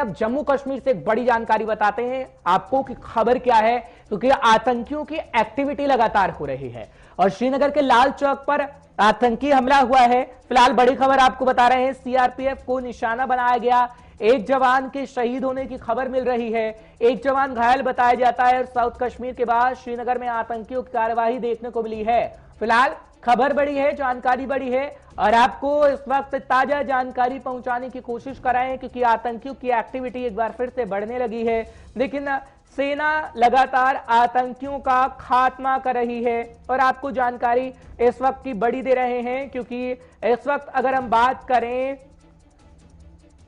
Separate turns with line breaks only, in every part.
अब जम्मू कश्मीर से एक बड़ी जानकारी बताते हैं आपको कि खबर क्या है, क्योंकि आतंकियों की एक्टिविटी लगातार हो रही है और श्रीनगर के लाल चौक पर आतंकी हमला हुआ है। फिलहाल बड़ी खबर आपको बता रहे हैं, सीआरपीएफ को निशाना बनाया गया, एक जवान के शहीद होने की खबर मिल रही है, एक जवान घायल बताया जाता है और साउथ कश्मीर के बाद श्रीनगर में आतंकियों की कार्यवाही देखने को मिली है। फिलहाल खबर बड़ी है, जानकारी बड़ी है और आपको इस वक्त ताजा जानकारी पहुंचाने की कोशिश कर रहे हैं, क्योंकि आतंकियों की एक्टिविटी एक बार फिर से बढ़ने लगी है। लेकिन सेना लगातार आतंकियों का खात्मा कर रही है और आपको जानकारी इस वक्त की बड़ी दे रहे हैं, क्योंकि इस वक्त अगर हम बात करें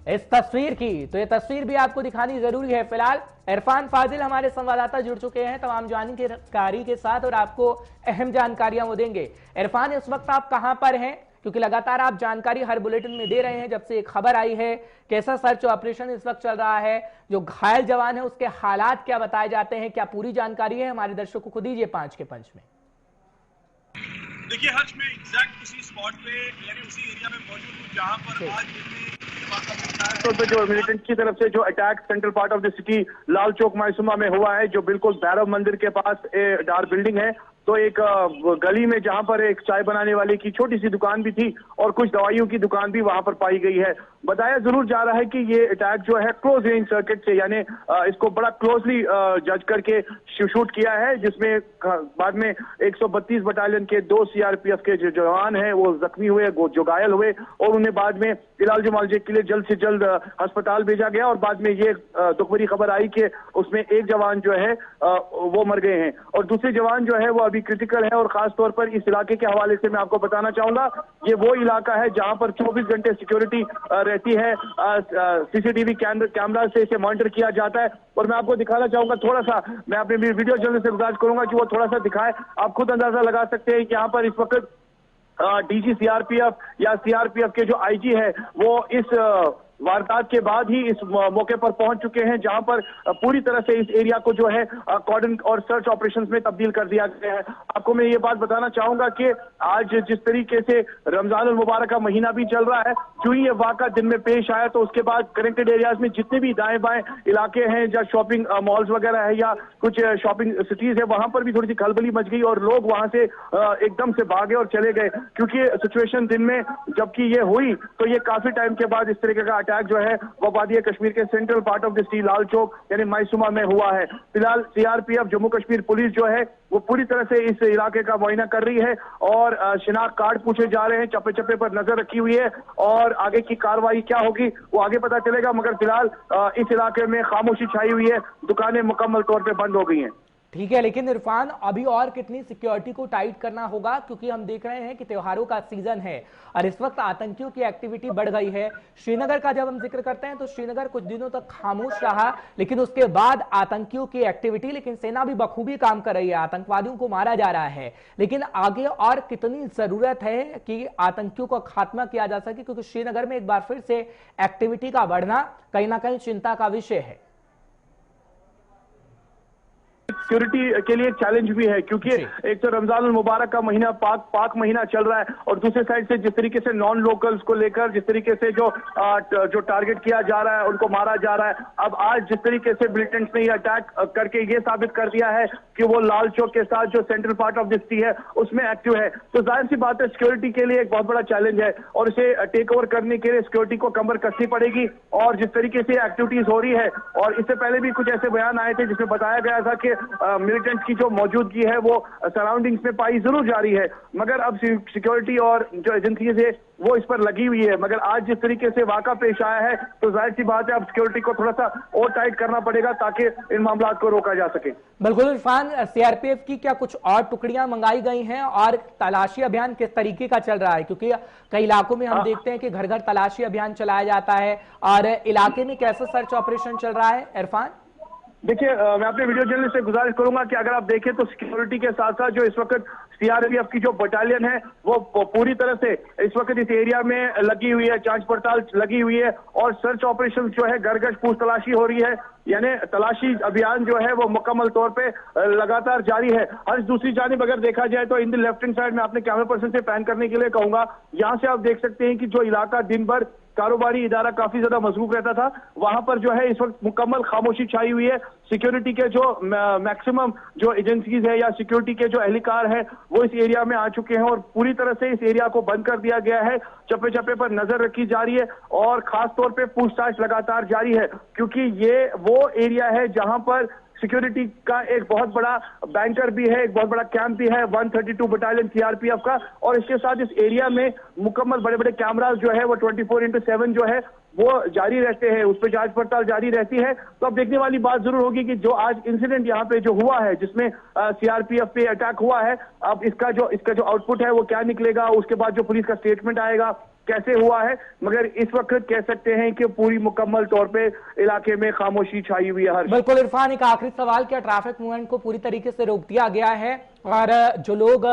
इस तस्वीर की, तो ये तस्वीर भी आपको दिखानी जरूरी है। फिलहाल इरफान फाजिल हमारे संवाददाता जुड़ चुके हैं तमाम जानकारी के साथ और आपको अहम जानकारियां वो देंगे। इरफान, इस वक्त आप कहां पर हैं, क्योंकि लगातार आप जानकारी हर बुलेटिन में दे रहे हैं जब से एक खबर आई है। कैसा सर्च ऑपरेशन इस वक्त चल रहा है, जो घायल जवान है उसके हालात क्या बताए जाते हैं, क्या पूरी जानकारी है, हमारे दर्शकों को दीजिए 5 के पंच में।
देखिए हर्ष, मैं एग्जैक्ट उसी स्पॉट पे यानी उसी एरिया में मौजूद हूँ जहाँ पर आज तौर पे जो मिलिटेंट की तरफ से जो attack central part of the city Lal Chowk Maisuma में हुआ है, जो बिल्कुल भैरव मंदिर के पास डार बिल्डिंग है, तो एक गली में जहां पर एक चाय बनाने वाले की छोटी सी दुकान भी थी और कुछ दवाइयों की दुकान भी वहां पर पाई गई है। बताया जरूर जा रहा है कि ये अटैक जो है क्लोज रेंज सर्किट से, यानी इसको बड़ा क्लोजली जज करके शूट किया है, जिसमें बाद में 132 बटालियन के 2 सीआरपीएफ के जो जवान हैं वो जख्मी हुए, जो घायल हुए और उन्हें बाद में इलाज मुआवजे के लिए जल्द से जल्द अस्पताल भेजा गया और बाद में ये दुख भरी खबर आई कि उसमें एक जवान जो है वो मर गए हैं और दूसरे जवान जो है वो अभी क्रिटिकल है। और खास तौर पर इस इलाके के हवाले से मैं आपको बताना चाहूंगा, ये वो इलाका है जहां पर 24 घंटे सिक्योरिटी रहती है, सीसीटीवी कैमरा से इसे मॉनिटर किया जाता है। और मैं आपको दिखाना चाहूंगा, थोड़ा सा मैं अपने वीडियो जर्नलिस्ट से गुजारिश करूंगा कि वो थोड़ा सा दिखाए। आप खुद अंदाजा लगा सकते हैं कि यहाँ पर इस वक्त डीजी सीआरपीएफ या सीआरपीएफ के जो आईजी है वो इस वारदात के बाद ही इस मौके पर पहुंच चुके हैं, जहां पर पूरी तरह से इस एरिया को जो है कॉर्डन और सर्च ऑपरेशंस में तब्दील कर दिया गया है। आपको मैं ये बात बताना चाहूंगा कि आज जिस तरीके से रमजान उल मुबारक का महीना भी चल रहा है, जो ही ये वाक़ा दिन में पेश आया तो उसके बाद कनेक्टेड एरियाज में जितने भी दाएं बाएं इलाके हैं जहाँ शॉपिंग मॉल्स वगैरह है या कुछ शॉपिंग सिटीज है, वहां पर भी थोड़ी सी खलबली मच गई और लोग वहां से एकदम से भागे और चले गए, क्योंकि सिचुएशन दिन में जबकि ये हुई तो ये काफी टाइम के बाद इस तरीके का अटैक जो है वो वादी कश्मीर के central part of the city Lal Chowk यानी मायसूमा में हुआ है। फिलहाल सीआरपीएफ जम्मू कश्मीर पुलिस जो है वो पूरी तरह से इस इलाके का मुआयना कर रही है और शिनाख्त कार्ड पूछे जा रहे हैं, चप्पे चप्पे पर नजर रखी हुई है और आगे की कार्रवाई क्या होगी वो आगे पता चलेगा। मगर फिलहाल इस इलाके में खामोशी छाई हुई है, दुकानें मुकम्मल तौर पर बंद हो गई हैं।
ठीक है, लेकिन इरफान अभी और कितनी सिक्योरिटी को टाइट करना होगा, क्योंकि हम देख रहे हैं कि त्योहारों का सीजन है और इस वक्त आतंकियों की एक्टिविटी बढ़ गई है। श्रीनगर का जब हम जिक्र करते हैं तो श्रीनगर कुछ दिनों तक खामोश रहा, लेकिन उसके बाद आतंकियों की एक्टिविटी, लेकिन सेना भी बखूबी काम कर रही है, आतंकवादियों को मारा जा रहा है। लेकिन आगे और कितनी जरूरत है कि आतंकियों का खात्मा किया जा सके, क्योंकि श्रीनगर में एक बार फिर से एक्टिविटी का बढ़ना कहीं ना कहीं चिंता का विषय है।
सिक्योरिटी के लिए चैलेंज भी है, क्योंकि एक तो रमजान मुबारक का महीना पाक महीना चल रहा है और दूसरे साइड से जिस तरीके से नॉन लोकल्स को लेकर जिस तरीके से जो टारगेट किया जा रहा है, उनको मारा जा रहा है। अब आज जिस तरीके से मिलिटेंट्स ने ये अटैक करके ये साबित कर दिया है कि वो लाल चौक के साथ जो central part of the city है उसमें एक्टिव है, तो जाहिर सी बात है सिक्योरिटी के लिए एक बहुत बड़ा चैलेंज है और इसे टेक ओवर करने के लिए सिक्योरिटी को कमर कसनी पड़ेगी। और जिस तरीके से एक्टिविटीज हो रही है, और इससे पहले भी कुछ ऐसे बयान आए थे जिसमें बताया गया था कि मिलिटेंट्स की जो मौजूदगी है वो सराउंडिंग्स में पाई जरूर जा रही है, मगर अब सिक्योरिटी और जो एजेंसीज है वो इस पर लगी हुई है। मगर आज जिस तरीके से वाक़ा पेश आया है तो जाहिर सी बात है अब सिक्योरिटी को थोड़ा सा और टाइट करना पड़ेगा ताकि इन मामलों को रोका जा सके।
बिल्कुल इरफान, सीआरपीएफ की क्या कुछ और टुकड़ियां मंगाई गई हैं और तलाशी अभियान किस तरीके का चल रहा है, क्योंकि कई इलाकों में हम देखते हैं कि घर घर तलाशी अभियान चलाया जाता है, और इलाके में कैसा सर्च ऑपरेशन चल रहा है इरफान?
देखिए, मैं अपने वीडियो जर्नलिस्ट से गुजारिश करूंगा कि अगर आप देखें तो सिक्योरिटी के साथ साथ जो इस वक्त सीआरपीएफ की जो बटालियन है वो पूरी तरह से इस वक्त इस एरिया में लगी हुई है, जांच पड़ताल लगी हुई है और सर्च ऑपरेशन जो है घर घर पूछ तलाशी हो रही है, यानी तलाशी अभियान जो है वो मुकम्मल तौर पे लगातार जारी है। हर दूसरी जानिब अगर देखा जाए तो in the left hand side में अपने कैमरा पर्सन से पैन करने के लिए कहूंगा, यहाँ से आप देख सकते हैं कि जो इलाका दिन भर कारोबारी इदारा काफी ज्यादा मजबूत रहता था, वहां पर जो है इस वक्त मुकम्मल खामोशी छाई हुई है। सिक्योरिटी के जो मैक्सिमम जो एजेंसीज है या सिक्योरिटी के जो एहलकार है वो इस एरिया में आ चुके हैं और पूरी तरह से इस एरिया को बंद कर दिया गया है। चप्पे चप्पे पर नजर रखी जा रही है और खास तौर पे पूछताछ लगातार जारी है, क्योंकि ये वो एरिया है जहां पर सिक्योरिटी का एक बहुत बड़ा बैंकर भी है, एक बहुत बड़ा कैंप भी है 132 बटालियन सीआरपीएफ का। और इसके साथ इस एरिया में मुकम्मल बड़े बड़े कैमरास जो है वो 24/7 जो है वो जारी रहते हैं, उस पर जांच पड़ताल जारी रहती है। तो अब देखने वाली बात जरूर होगी कि जो आज इंसिडेंट यहाँ पे जो हुआ है, जिसमें सीआरपीएफ पे अटैक हुआ है, अब इसका जो आउटपुट है वो क्या निकलेगा, उसके बाद जो पुलिस का स्टेटमेंट आएगा कैसे हुआ है। मगर इस वक्त कह सकते हैं कि पूरी मुकम्मल तौर पे इलाके में खामोशी छाई हुई है।
बिल्कुल इरफान, एक आखिरी सवाल, क्या ट्रैफिक मूवमेंट को पूरी तरीके से रोक दिया गया है और जो लोग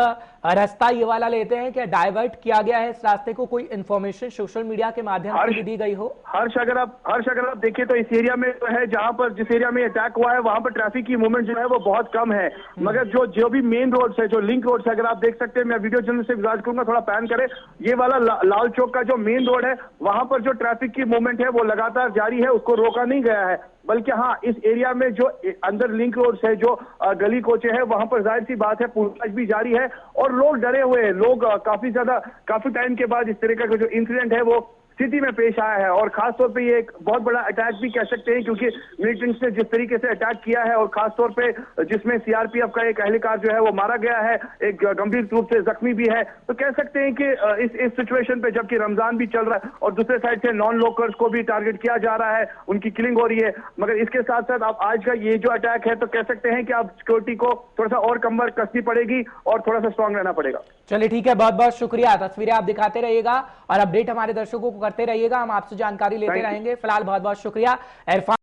रास्ता ये वाला लेते हैं क्या डाइवर्ट किया गया है इस रास्ते को? कोई इन्फॉर्मेशन सोशल मीडिया के माध्यम से भी दी गई हो?
हर्ष अगर आप देखिए तो इस एरिया में जो है, जहां पर जिस एरिया में अटैक हुआ है वहां पर ट्रैफिक की मूवमेंट जो है वो बहुत कम है। मगर जो भी मेन रोड है, जो लिंक रोड है, अगर आप देख सकते हैं, मैं वीडियो जर्नल से गुजारिश करूंगा थोड़ा पैन करें, ये वाला लाल चौक का जो मेन रोड है वहां पर जो ट्रैफिक की मूवमेंट है वो लगातार जारी है, उसको रोका नहीं गया है। बल्कि हाँ, इस एरिया में जो अंदर लिंक रोड है, जो गली कोचे है, वहां पर जाहिर सी बात है पूछताछ भी जारी है और लोग डरे हुए हैं। लोग काफी टाइम के बाद इस तरह का जो इंसिडेंट है वो स्थिति में पेश आया है और खास तौर पे ये एक बहुत बड़ा अटैक भी कह सकते हैं, क्योंकि मिलिटेंट्स ने जिस तरीके से अटैक किया है और खास तौर पे जिसमें सीआरपीएफ का एक एहलकार जो है वो मारा गया है, एक गंभीर रूप से जख्मी भी है। तो कह सकते हैं कि इस सिचुएशन पे, जबकि रमजान भी चल रहा है और दूसरे साइड से नॉन लोकल्स को भी टारगेट किया जा रहा है, उनकी किलिंग हो रही है, मगर इसके साथ साथ अब आज का ये जो अटैक है तो कह सकते हैं कि अब सिक्योरिटी को थोड़ा सा और कमर कसनी पड़ेगी और थोड़ा सा स्ट्रांग रहना पड़ेगा।
चलिए ठीक है, बहुत बहुत शुक्रिया। तस्वीरें आप दिखाते रहिएगा और अपडेट हमारे दर्शकों को करते रहिएगा, हम आपसे जानकारी लेते रहेंगे। फिलहाल बहुत बहुत शुक्रिया इरफान।